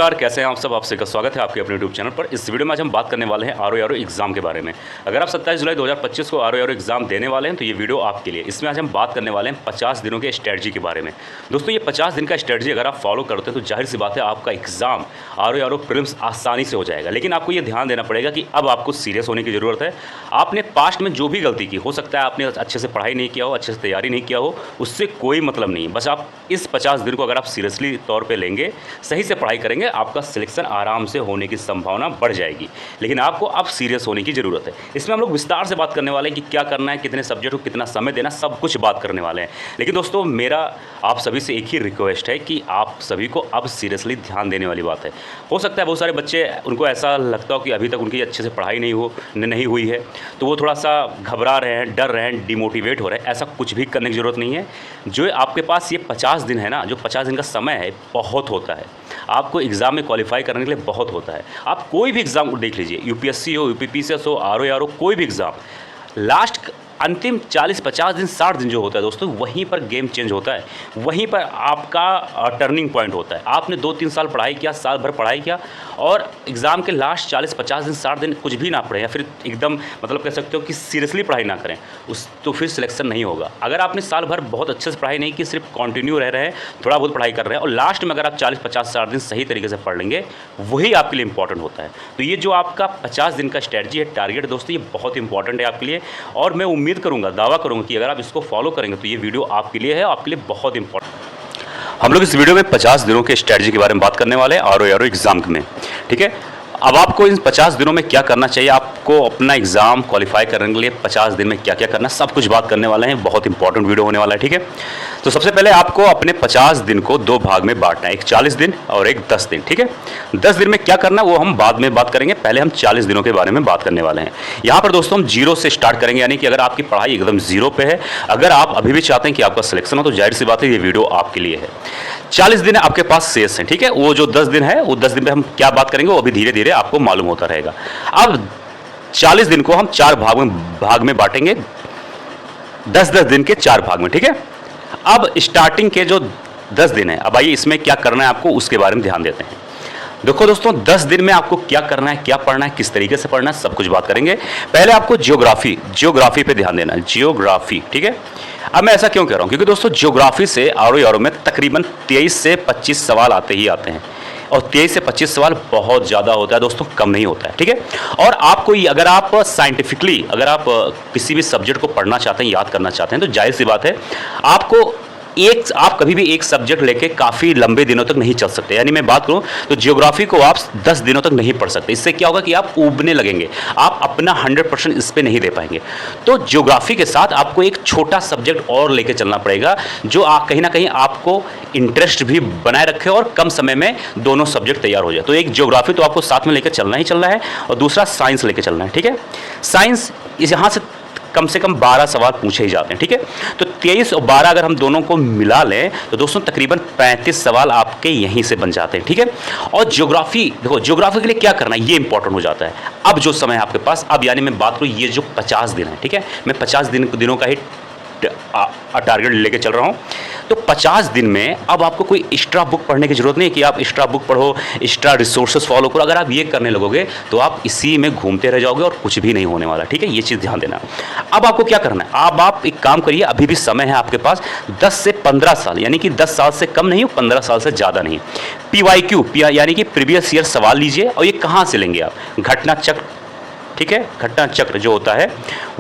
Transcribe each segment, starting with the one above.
नमस्कार, कैसे हैं आप सब। आपसे का स्वागत है आपके अपने यूट्यूब चैनल पर। इस वीडियो में आज हम बात करने वाले हैं आरओ एग्जाम के बारे में। अगर आप 27 जुलाई 2025 को आरओ एग्जाम देने वाले हैं तो ये वीडियो आपके लिए। इसमें आज हम बात करने वाले हैं 50 दिनों के स्ट्रेटजी के बारे में। दोस्तों, ये 50 दिन का स्ट्रेटजी अगर आप फॉलो करते हैं तो जाहिर सी बात है आपका एग्जाम आरओ प्रीलिम्स आसानी से हो जाएगा। लेकिन आपको ये ध्यान देना पड़ेगा कि अब आपको सीरियस होने की ज़रूरत है। आपने पास्ट में जो भी गलती की, हो सकता है आपने अच्छे से पढ़ाई नहीं किया हो, अच्छे से तैयारी नहीं किया हो, उससे कोई मतलब नहीं। बस आप इस 50 दिन को अगर आप सीरियसली तौर पर लेंगे, सही से पढ़ाई करेंगे, आपका सिलेक्शन आराम से होने की संभावना बढ़ जाएगी। लेकिन आपको अब सीरियस होने की ज़रूरत है। इसमें हम लोग विस्तार से बात करने वाले हैं कि क्या करना है, कितने सब्जेक्ट को कितना समय देना, सब कुछ बात करने वाले हैं। लेकिन दोस्तों, मेरा आप सभी से एक ही रिक्वेस्ट है कि आप सभी को अब सीरियसली ध्यान देने वाली बात है। हो सकता है बहुत सारे बच्चे, उनको ऐसा लगता हो कि अभी तक उनकी अच्छे से पढ़ाई नहीं हुई है, तो वो थोड़ा सा घबरा रहे हैं, डर रहे हैं, डिमोटिवेट हो रहे हैं। ऐसा कुछ भी करने की ज़रूरत नहीं है। जो आपके पास ये 50 दिन है ना, जो 50 दिन का समय है, बहुत होता है। आपको एग्ज़ाम में क्वालिफाई करने के लिए बहुत होता है। आप कोई भी एग्ज़ाम देख लीजिए, यूपीएससी हो, यूपीपीसीएस हो, आरओ कोई भी एग्ज़ाम, लास्ट अंतिम 40-50 दिन 60 दिन जो होता है दोस्तों, वहीं पर गेम चेंज होता है। वहीं पर आपका टर्निंग पॉइंट होता है। आपने 2-3 साल पढ़ाई किया, साल भर पढ़ाई किया, और एग्ज़ाम के लास्ट 40-50 दिन 60 दिन कुछ भी ना पढ़े, या फिर एकदम मतलब कह सकते हो कि सीरियसली पढ़ाई ना करें, तो फिर सिलेक्शन नहीं होगा। अगर आपने साल भर बहुत अच्छे से पढ़ाई नहीं की, सिर्फ कंटिन्यू रह रहे हैं, थोड़ा बहुत पढ़ाई कर रहे हैं, और लास्ट में अगर आप 40-50-60 दिन सही तरीके से पढ़ लेंगे, वही आपके लिए इंपॉर्टेंट होता है। तो ये जो आपका 50 दिन का स्ट्रेटजी है, टारगेट दोस्तों, ये बहुत इंपॉर्टेंट है आपके लिए। और मैं उम्मीद करूँगा, दावा करूँगा कि अगर आप इसको फॉलो करेंगे तो ये वीडियो आपके लिए है, आपके लिए बहुत इंपॉर्टेंट। हम लोग इस वीडियो में 50 दिनों के स्ट्रेटजी के बारे में बात करने वाले हैं आरओ एग्जाम में, ठीक है। अब आपको इन 50 दिनों में क्या करना चाहिए, आपको अपना एग्ज़ाम क्वालिफाई करने के लिए 50 दिन में क्या क्या करना, सब कुछ बात करने वाले हैं। बहुत इंपॉर्टेंट वीडियो होने वाला है, ठीक है। तो सबसे पहले आपको अपने 50 दिन को 2 भाग में बांटना है, एक 40 दिन और एक 10 दिन, ठीक है। 10 दिन में क्या करना वो हम बाद में बात करेंगे, पहले हम 40 दिनों के बारे में बात करने वाले हैं। यहाँ पर दोस्तों हम 0 से स्टार्ट करेंगे, यानी कि अगर आपकी पढ़ाई एकदम 0 पे है, अगर आप अभी भी चाहते हैं कि आपका सिलेक्शन हो, तो जाहिर सी बात है ये वीडियो आपके लिए है। 40 दिन आपके पास शेष हैं, ठीक है। वो जो 10 दिन है, वो 10 दिन में हम क्या बात करेंगे वो अभी धीरे धीरे आपको मालूम होता रहेगा। अब 40 दिन को हम 4 भाग में बांटेंगे, 10-10 दिन के 4 भाग में, ठीक है। अब स्टार्टिंग के जो 10 दिन है, अब आइए इसमें क्या करना है आपको, उसके बारे में ध्यान देते हैं। देखो दोस्तों, 10 दिन में आपको क्या करना है, क्या पढ़ना है, किस तरीके से पढ़ना है, सब कुछ बात करेंगे। पहले आपको ज्योग्राफी पे ध्यान देना है, ज्योग्राफी, ठीक है। अब मैं ऐसा क्यों कह रहा हूं, क्योंकि दोस्तों ज्योग्राफी से आरओ में तकरीबन 23 से 25 सवाल आते ही आते हैं, और 23 से 25 सवाल बहुत ज़्यादा होता है दोस्तों, कम नहीं होता है, ठीक है। और आपको अगर आप साइंटिफिकली, अगर आप किसी भी सब्जेक्ट को पढ़ना चाहते हैं, याद करना चाहते हैं, तो जाहिर सी बात है आप कभी भी एक सब्जेक्ट लेके काफ़ी लंबे दिनों तक नहीं चल सकते। यानी मैं बात करूं तो ज्योग्राफी को आप 10 दिनों तक नहीं पढ़ सकते। इससे क्या होगा कि आप ऊबने लगेंगे, आप अपना 100% इस पे नहीं दे पाएंगे। तो ज्योग्राफी के साथ आपको एक छोटा सब्जेक्ट और लेके चलना पड़ेगा, जो कहीं ना कहीं आपको इंटरेस्ट भी बनाए रखे और कम समय में दोनों सब्जेक्ट तैयार हो जाए। तो एक ज्योग्राफी तो आपको साथ में लेकर चलना ही चलना है, और दूसरा साइंस लेकर चलना है, ठीक है। साइंस यहाँ से कम 12 सवाल पूछे ही जाते हैं, ठीक है। तो 23 और 12 अगर हम दोनों को मिला लें तो दोस्तों तकरीबन 35 सवाल आपके यहीं से बन जाते हैं, ठीक है। और ज्योग्राफी, देखो ज्योग्राफी के लिए क्या करना है, ये इंपॉर्टेंट हो जाता है। अब जो समय है आपके पास, अब यानी मैं बात करूँ ये जो 50 दिन है, ठीक है, मैं 50 दिनों का ही टारगेट लेके चल रहा हूं। तो 50 दिन में अब आपको कोई एक्स्ट्रा बुक पढ़ने की जरूरत नहीं है कि आप एक्स्ट्रा बुक पढ़ो, एक्स्ट्रा रिसोर्सेज फॉलो करो। अगर आप ये करने लगोगे तो आप इसी में घूमते रह जाओगे और कुछ भी नहीं होने वाला, ठीक है। ये चीज़ ध्यान देना। अब आपको क्या करना है, अब आप एक काम करिए, अभी भी समय है आपके पास 10 से 15 साल, यानी कि 10 साल से कम नहीं, 15 साल से ज़्यादा नहीं। PYQ यानी कि प्रीवियस ईयर सवाल लीजिए, और ये कहाँ से लेंगे आप, घटना चक्र, ठीक है। घटना चक्र जो होता है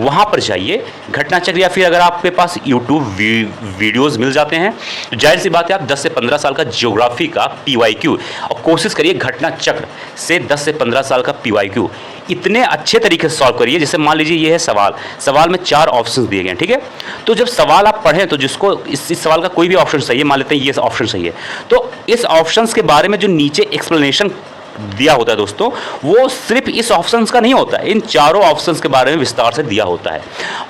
वहाँ पर जाइए, घटना चक्र, या फिर अगर आपके पास यूट्यूब वीडियोस मिल जाते हैं तो जाहिर सी बात है आप 10 से 15 साल का ज्योग्राफी का PYQ, और कोशिश करिए घटना चक्र से 10 से 15 साल का PYQ इतने अच्छे तरीके से सॉल्व करिए। जैसे मान लीजिए ये है सवाल में 4 ऑप्शंस दिए गए हैं, ठीक है। तो जब सवाल आप पढ़ें तो जिसको इस सवाल का कोई भी ऑप्शन सही है, मान लेते हैं ये ऑप्शन सही है, तो इस ऑप्शंस के बारे में जो नीचे एक्सप्लेनेशन दिया होता है दोस्तों, वो सिर्फ इस ऑप्शंस का नहीं होता है, इन चारों ऑप्शंस के बारे में विस्तार से दिया होता है।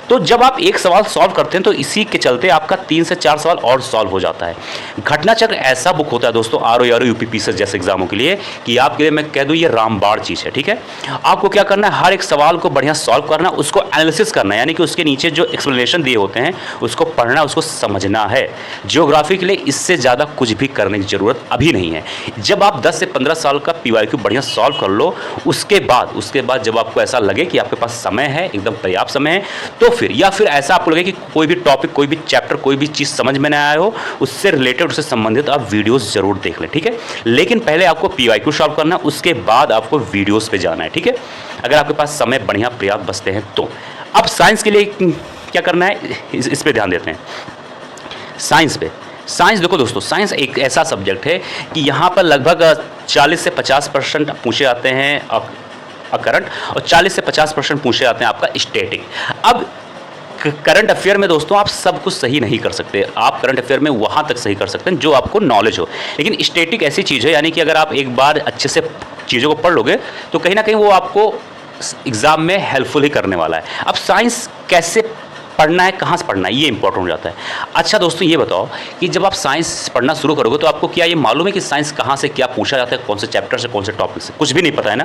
तो जब आप एक सवाल सॉल्व करते हैं तो इसी के चलते आपका 3 से 4 सवाल और सॉल्व हो जाता है। घटना चक्र ऐसा बुक होता है दोस्तों आरओ यूपीपीसीएस जैसे एग्जामों के लिए कि आपके लिए मैं कह दूं ये रामबाण चीज़ है। ठीक है, आपको क्या करना है, हर एक सवाल को बढ़िया सॉल्व करना, उसको एनालिसिस करना है, यानी कि उसके नीचे जो एक्सप्लेनेशन दिए होते हैं उसको पढ़ना, उसको समझना है। ज्योग्राफी के लिए इससे ज़्यादा कुछ भी करने की ज़रूरत अभी नहीं है। जब आप 10 से 15 साल का पीवाईक्यू बढ़िया सॉल्व कर लो, उसके बाद जब आपको ऐसा लगे कि आपके पास समय है, एकदम पर्याप्त समय है, तो फिर या फिर ऐसा आपको लगे कि कोई भी टॉपिक, कोई भी चैप्टर, कोई भी चीज़ समझ में ना आया हो, उससे रिलेटेड, उससे संबंधित आप वीडियोस जरूर देख लें। ठीक है, लेकिन पहले आपको पीवाईक्यू सॉल्व करना है, उसके बाद आपको वीडियोस पे जाना है। ठीक है, अगर आपके पास समय बढ़िया पर्याप्त बचते हैं तो। अब साइंस के लिए क्या करना है, इस पे ध्यान देते हैं। साइंस देखो दोस्तों, साइंस एक ऐसा सब्जेक्ट है कि यहाँ पर लगभग 40 से 50% पूछे जाते हैं करंट, और 40 से 50% पूछे जाते हैं आपका स्टैटिक। अब करंट अफेयर में दोस्तों आप सब कुछ सही नहीं कर सकते, आप करंट अफेयर में वहाँ तक सही कर सकते हैं जो आपको नॉलेज हो, लेकिन स्टैटिक ऐसी चीज़ है, यानी कि अगर आप एक बार अच्छे से चीज़ों को पढ़ लोगे तो कहीं ना कहीं वो आपको एग्ज़ाम में हेल्पफुल ही करने वाला है। अब साइंस कैसे पढ़ना है, कहाँ से पढ़ना है, ये इंपॉर्टेंट हो जाता है। अच्छा दोस्तों, ये बताओ कि जब आप साइंस पढ़ना शुरू करोगे तो आपको क्या ये मालूम है कि साइंस कहाँ से क्या पूछा जाता है, कौन से चैप्टर से, कौन से टॉपिक से? कुछ भी नहीं पता है ना।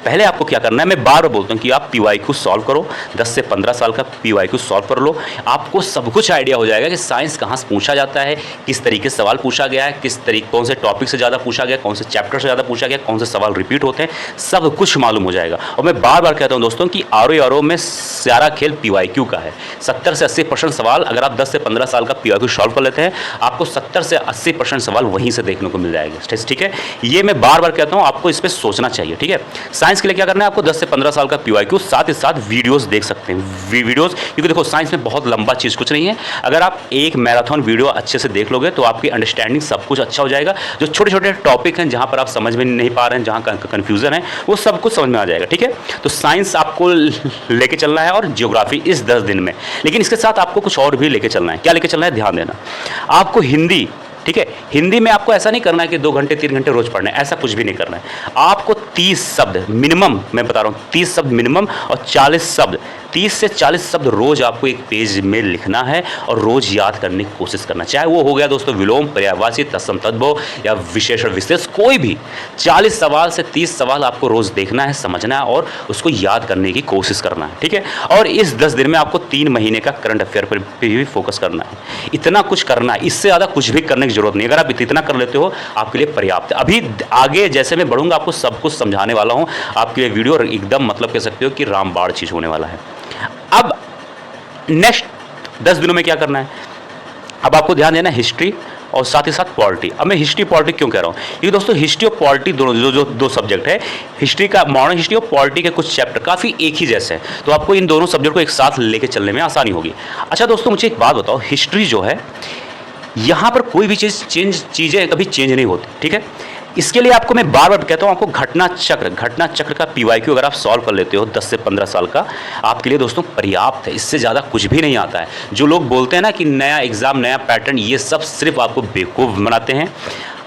पहले आपको क्या करना है, मैं बार बार बोलता हूँ कि आप पीवाईक्यू सॉल्व करो, 10 से 15 साल का पीवाईक्यू सॉल्व कर लो, आपको सब कुछ आइडिया हो जाएगा कि साइंस कहाँ से पूछा जाता है, किस तरीके से सवाल पूछा गया है, किस तरीके, कौन से टॉपिक से ज़्यादा पूछा गया, कौन से चैप्टर से ज़्यादा पूछा गया, कौन से सवाल रिपीट होते हैं, सब कुछ मालूम हो जाएगा। और मैं बार बार कहता हूँ दोस्तों कि आरओ में सारा खेल पीवाईक्यू का है। 70 से 80% सवाल अगर आप 10 से 15 साल का पीवाईक्यू सॉल्व कर लेते हैं, आपको 70 से 80% सवाल वहीं से देखने को मिल जाएगा। ठीक है, ये मैं बार बार कहता हूँ, आपको इस पर सोचना चाहिए। ठीक है, साइंस के लिए क्या करना है, आपको 10 से 15 साल का पीवाईक्यू, साथ ही साथ वीडियोस देख सकते हैं। वीडियोस, क्योंकि देखो साइंस में बहुत लंबा चीज़ कुछ नहीं है, अगर आप एक मैराथन वीडियो अच्छे से देख लोगे तो आपकी अंडरस्टैंडिंग सब कुछ अच्छा हो जाएगा। जो छोटे छोटे टॉपिक हैं जहाँ पर आप समझ में नहीं पा रहे हैं, जहाँ कन्फ्यूजन है, वो सब कुछ समझ में आ जाएगा। ठीक है, तो साइंस आपको लेके चलना है और ज्योग्राफी इस 10 दिन में, लेकिन इसके साथ आपको कुछ और भी लेके चलना है। क्या लेके चलना है, ध्यान देना। आपको हिंदी, ठीक है, हिंदी में आपको ऐसा नहीं करना है कि 2 घंटे 3 घंटे रोज पढ़ना है, ऐसा कुछ भी नहीं करना है। आपको 30 शब्द मिनिमम, मैं बता रहा हूँ 30 शब्द मिनिमम, और 40 शब्द, 30 से 40 शब्द रोज आपको एक पेज में लिखना है और रोज याद करने की कोशिश करना, चाहे वो हो गया दोस्तों विलोम, पर्यायवाची, तत्सम तद्भव या विशेषण विशेष, कोई भी 40 सवाल से 30 सवाल आपको रोज देखना है, समझना है और उसको याद करने की कोशिश करना है। ठीक है, और इस 10 दिन में आपको 3 महीने का करंट अफेयर पर भी फोकस करना है। इतना कुछ करना है, इससे ज़्यादा कुछ भी करने की जरूरत नहीं। अगर आप इतना कर लेते हो आपके लिए पर्याप्त है। अभी आगे जैसे मैं बढ़ूंगा आपको सब कुछ समझाने वाला हूँ, आपके लिए वीडियो एकदम मतलब कह सकते हो कि रामबाण चीज़ होने वाला है। अब नेक्स्ट 10 दिनों में क्या करना है, अब आपको ध्यान देना है हिस्ट्री और साथ ही साथ पॉलिटी। अब मैं हिस्ट्री पॉलिटी क्यों कह रहा हूँ, क्योंकि दोस्तों हिस्ट्री और पॉलिटी दोनों जो दो सब्जेक्ट है, हिस्ट्री का मॉडर्न हिस्ट्री और पॉलिटी के कुछ चैप्टर काफ़ी एक ही जैसे हैं, तो आपको इन दोनों सब्जेक्ट को एक साथ लेके चलने में आसानी होगी। अच्छा दोस्तों, मुझे एक बात बताओ, हिस्ट्री जो है यहाँ पर कोई भी चीज़ें कभी चेंज नहीं होती। ठीक है, इसके लिए आपको मैं बार बार कहता हूँ, आपको घटना चक्र का पीवाईक्यू अगर आप सॉल्व कर लेते हो 10 से 15 साल का, आपके लिए दोस्तों पर्याप्त है। इससे ज़्यादा कुछ भी नहीं आता है। जो लोग बोलते हैं ना कि नया एग्ज़ाम, नया पैटर्न, ये सब सिर्फ आपको बेवकूफ़ बनाते हैं।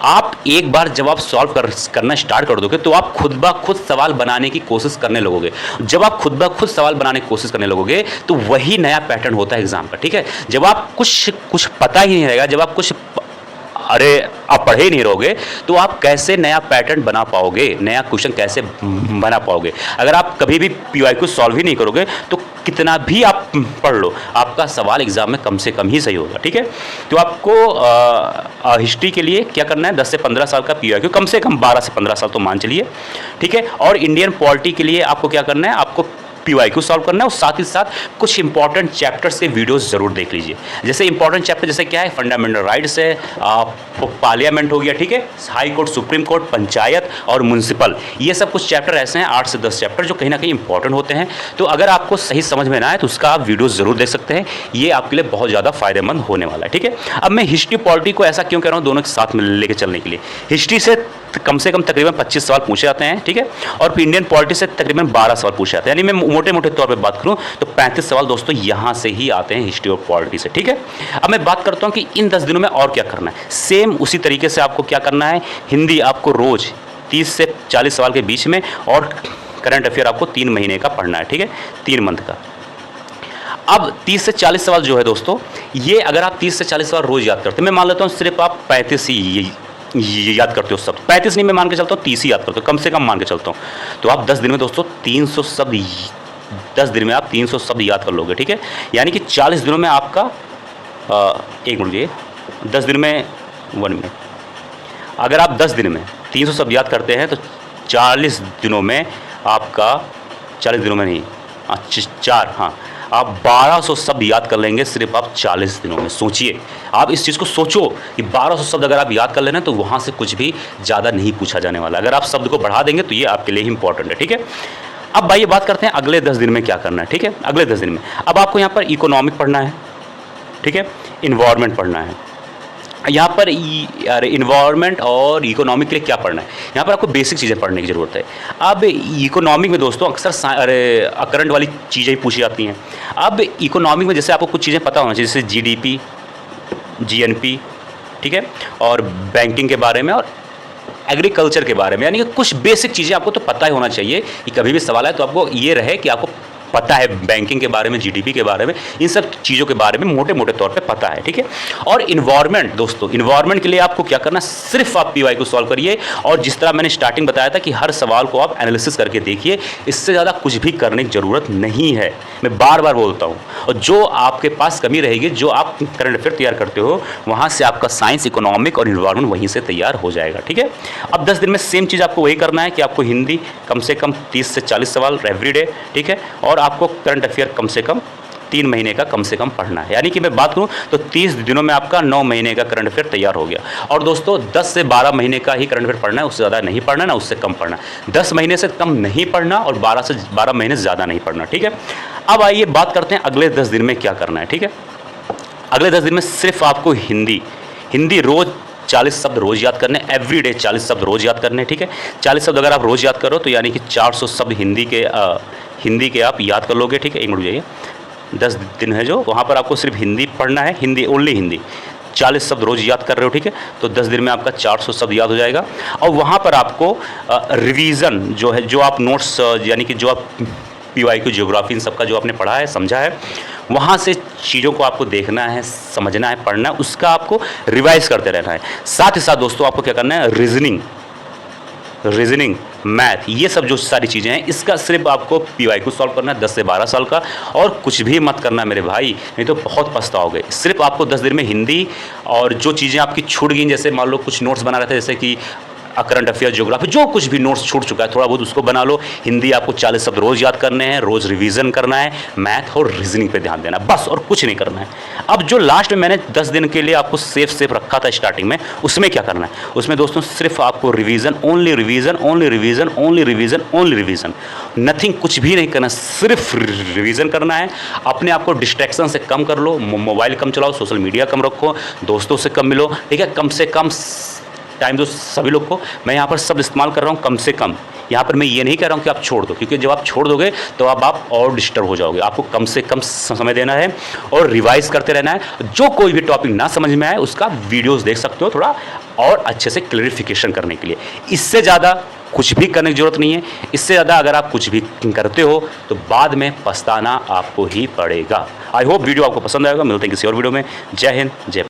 आप एक बार जब आप सॉल्व करना स्टार्ट कर दोगे तो आप खुद ब खुद सवाल बनाने की कोशिश करने लगोगे। जब आप खुद ब खुद सवाल बनाने की कोशिश करने लगोगे तो वही नया पैटर्न होता है एग्जाम का। ठीक है, जब आप कुछ पता ही नहीं रहेगा, जब आप आप पढ़े ही नहीं रहोगे तो आप कैसे नया पैटर्न बना पाओगे, नया क्वेश्चन कैसे बना पाओगे। अगर आप कभी भी पीवाईक्यू सॉल्व ही नहीं करोगे तो कितना भी आप पढ़ लो, आपका सवाल एग्जाम में कम से कम ही सही होगा। ठीक है, तो आपको हिस्ट्री के लिए क्या करना है, 10 से 15 साल का पीवाईक्यू, कम से कम 12 से 15 साल तो मान चलिए। ठीक है, और इंडियन पॉलिटी के लिए आपको क्या करना है, आपको पीवाईक्यू सॉल्व करना है और साथ ही साथ कुछ इंपॉर्टेंट चैप्टर से वीडियोस जरूर देख लीजिए। जैसे इंपॉर्टेंट चैप्टर जैसे क्या है, फंडामेंटल राइट्स है, पार्लियामेंट हो गया, ठीक है, high court, supreme court, panchayat और म्युनिसिपल, ये सब कुछ चैप्टर ऐसे हैं 8 से 10 चैप्टर जो कहीं ना कहीं इंपॉर्टेंट होते हैं। तो अगर आपको सही समझ में ना आए तो उसका आप वीडियो जरूर देख सकते हैं, ये आपके लिए बहुत ज़्यादा फायदेमंद होने वाला है। ठीक है, अब मैं हिस्ट्री पॉलिटी को ऐसा क्यों कह रहा हूँ, दोनों के साथ में लेके चलने के लिए। हिस्ट्री से कम से कम तकरीबन 25 सवाल पूछे जाते हैं। ठीक है, और फिर इंडियन पॉलिटी से तकरीबन 12 सवाल पूछे जाते हैं, यानी मैं मोटे मोटे तौर पे बात करूं तो 35 सवाल दोस्तों यहां से ही आते हैं हिस्ट्री और पॉलिटी से। ठीक है, अब मैं बात करता हूं कि इन 10 दिनों में और क्या करना है। सेम उसी तरीके से आपको क्या करना है, हिंदी आपको रोज 30 से 40 सवाल के बीच में, और करंट अफेयर आपको 3 महीने का पढ़ना है, ठीक है, 3 मंथ का। अब 30 से 40 सवाल जो है दोस्तों, ये अगर आप 30 से 40 सवाल रोज़ याद करते हैं, मैं मान लेता हूँ सिर्फ आप 35 ही ये याद करते हो शब्द, 35 नहीं, मैं मान के चलता हूँ 30 ही याद करते हो, कम से कम मान के चलता हूँ, तो आप 10 दिन में दोस्तों 300 शब्द 10 दिन में आप 300 शब्द याद कर लोगे, ठीक है। यानी कि 40 दिनों में आपका 1 मिनट ये 10 दिन में 1 मिनट, अगर आप 10 दिन में 300 शब्द याद करते हैं तो 40 दिनों में आपका 40 दिनों में नहीं, आप 1200 शब्द याद कर लेंगे सिर्फ आप 40 दिनों में। सोचिए, आप इस चीज़ को सोचो कि 1200 शब्द अगर आप याद कर लेना तो वहाँ से कुछ भी ज़्यादा नहीं पूछा जाने वाला। अगर आप शब्द को बढ़ा देंगे तो ये आपके लिए ही इंपॉर्टेंट है, ठीक है। अब भाई ये बात करते हैं अगले 10 दिन में क्या करना है, ठीक है। अगले 10 दिन में अब आपको यहाँ पर इकोनॉमिक पढ़ना है, ठीक है, इन्वायरमेंट पढ़ना है। यहाँ पर इन्वायरमेंट और इकोनॉमिक के लिए क्या पढ़ना है, यहाँ पर आपको बेसिक चीज़ें पढ़ने की ज़रूरत है। अब इकोनॉमिक में दोस्तों अक्सर करंट वाली चीज़ें ही पूछी जाती हैं। अब इकोनॉमिक में जैसे आपको कुछ चीज़ें पता होना चाहिए, जैसे जीडीपी, जीएनपी, ठीक है, और बैंकिंग के बारे में और एग्रीकल्चर के बारे में, यानी कि कुछ बेसिक चीज़ें आपको तो पता ही होना चाहिए कि कभी भी सवाल है तो आपको ये रहे कि आपको पता है बैंकिंग के बारे में, जीडीपी के बारे में, इन सब चीज़ों के बारे में मोटे मोटे तौर पे पता है, ठीक है। और इन्वायरमेंट दोस्तों, इन्वायरमेंट के लिए आपको क्या करना है, सिर्फ आप पीवाई को सॉल्व करिए, और जिस तरह मैंने स्टार्टिंग बताया था कि हर सवाल को आप एनालिसिस करके देखिए, इससे ज़्यादा कुछ भी करने की ज़रूरत नहीं है। मैं बार बार बोलता हूँ, और जो आपके पास कमी रहेगी, जो आप करंट अफेयर तैयार करते हो, वहाँ से आपका साइंस, इकोनॉमिक और इन्वायरमेंट वहीं से तैयार हो जाएगा, ठीक है। अब 10 दिन में सेम चीज़ आपको वही करना है कि आपको हिंदी कम से कम 30 से 40 सवाल एवरीडे, ठीक है, और आपको करंट अफेयर कम से कम 3 महीने का कम से कम पढ़ना है। यानी कि मैं बात करूं तो 30 दिनों में आपका 9 महीने का करंट अफेयर तैयार हो गया। और दोस्तों 10 से 12 महीने का ही करंट अफेयर पढ़ना है, उससे ज़्यादा नहीं पढ़ना, ना उससे कम पढ़ना। 10 महीने से कम नहीं पढ़ना और 12 से 12 महीने से ज़्यादा नहीं पढ़ना, ठीक है। अब आइए बात करते हैं अगले 10 दिन में क्या करना है, ठीक है। अगले 10 दिन में सिर्फ आपको हिंदी रोज़ 40 शब्द रोज़ याद करने, एवरीडे 40 शब्द रोज़ याद करने, ठीक है। 40 शब्द अगर आप रोज़ याद करो तो यानी कि 400 शब्द हिंदी के आप याद कर लोगे, ठीक है। 1 मिनट जाइए, 10 दिन है जो, वहाँ पर आपको सिर्फ हिंदी पढ़ना है, हिंदी ओनली हिंदी, 40 शब्द रोज़ याद कर रहे हो, ठीक है, तो 10 दिन में आपका 400 शब्द याद हो जाएगा। और वहाँ पर आपको रिवीजन जो है, जो आप नोट्स यानी कि जो आप पीवाई की ज्योग्राफी इन सबका जो आपने पढ़ा है, समझा है, वहाँ से चीज़ों को आपको देखना है, समझना है, पढ़ना है, उसका आपको रिवाइज करते रहना है। साथ ही साथ दोस्तों आपको क्या करना है, रीजनिंग, मैथ, ये सब जो सारी चीज़ें हैं, इसका सिर्फ आपको पीवाई को सॉल्व करना है 10 से 12 साल का, और कुछ भी मत करना मेरे भाई, नहीं तो बहुत पछताओगे। सिर्फ आपको 10 दिन में हिंदी और जो चीज़ें आपकी छूट गई, जैसे मान लो कुछ नोट्स बना रहे थे, जैसे कि करंट अफेयर, ज्योग्राफी, जो कुछ भी नोट्स छूट चुका है थोड़ा बहुत उसको बना लो। हिंदी आपको 40 शब्द रोज़ याद करने हैं, रोज़ रिवीजन करना है, मैथ और रीजनिंग पे ध्यान देना, बस, और कुछ नहीं करना है। अब जो लास्ट में मैंने 10 दिन के लिए आपको सेफ रखा था स्टार्टिंग में, उसमें क्या करना है, उसमें दोस्तों सिर्फ आपको revision, only revision, only revision, only revision, only revision, nothing, कुछ भी नहीं करना, सिर्फ रिवीजन करना है। अपने आप को डिस्ट्रैक्शन से कम कर लो, मोबाइल कम चलाओ, सोशल मीडिया कम रखो, दोस्तों से कम मिलो, ठीक है, कम से कम टाइम दो सभी लोग को। मैं यहाँ पर शब्द इस्तेमाल कर रहा हूँ कम से कम, यहाँ पर मैं ये नहीं कह रहा हूँ कि आप छोड़ दो, क्योंकि जब आप छोड़ दोगे तो आप और डिस्टर्ब हो जाओगे। आपको कम से कम समय देना है और रिवाइज करते रहना है। जो कोई भी टॉपिक ना समझ में आए उसका वीडियोस देख सकते हो थोड़ा और अच्छे से क्लैरिफिकेशन करने के लिए। इससे ज़्यादा कुछ भी करने की ज़रूरत नहीं है। इससे ज़्यादा अगर आप कुछ भी करते हो तो बाद में पछताना आपको ही पड़ेगा। आई होप वीडियो आपको पसंद आएगा। मिलते हैं किसी और वीडियो में। जय हिंद, जय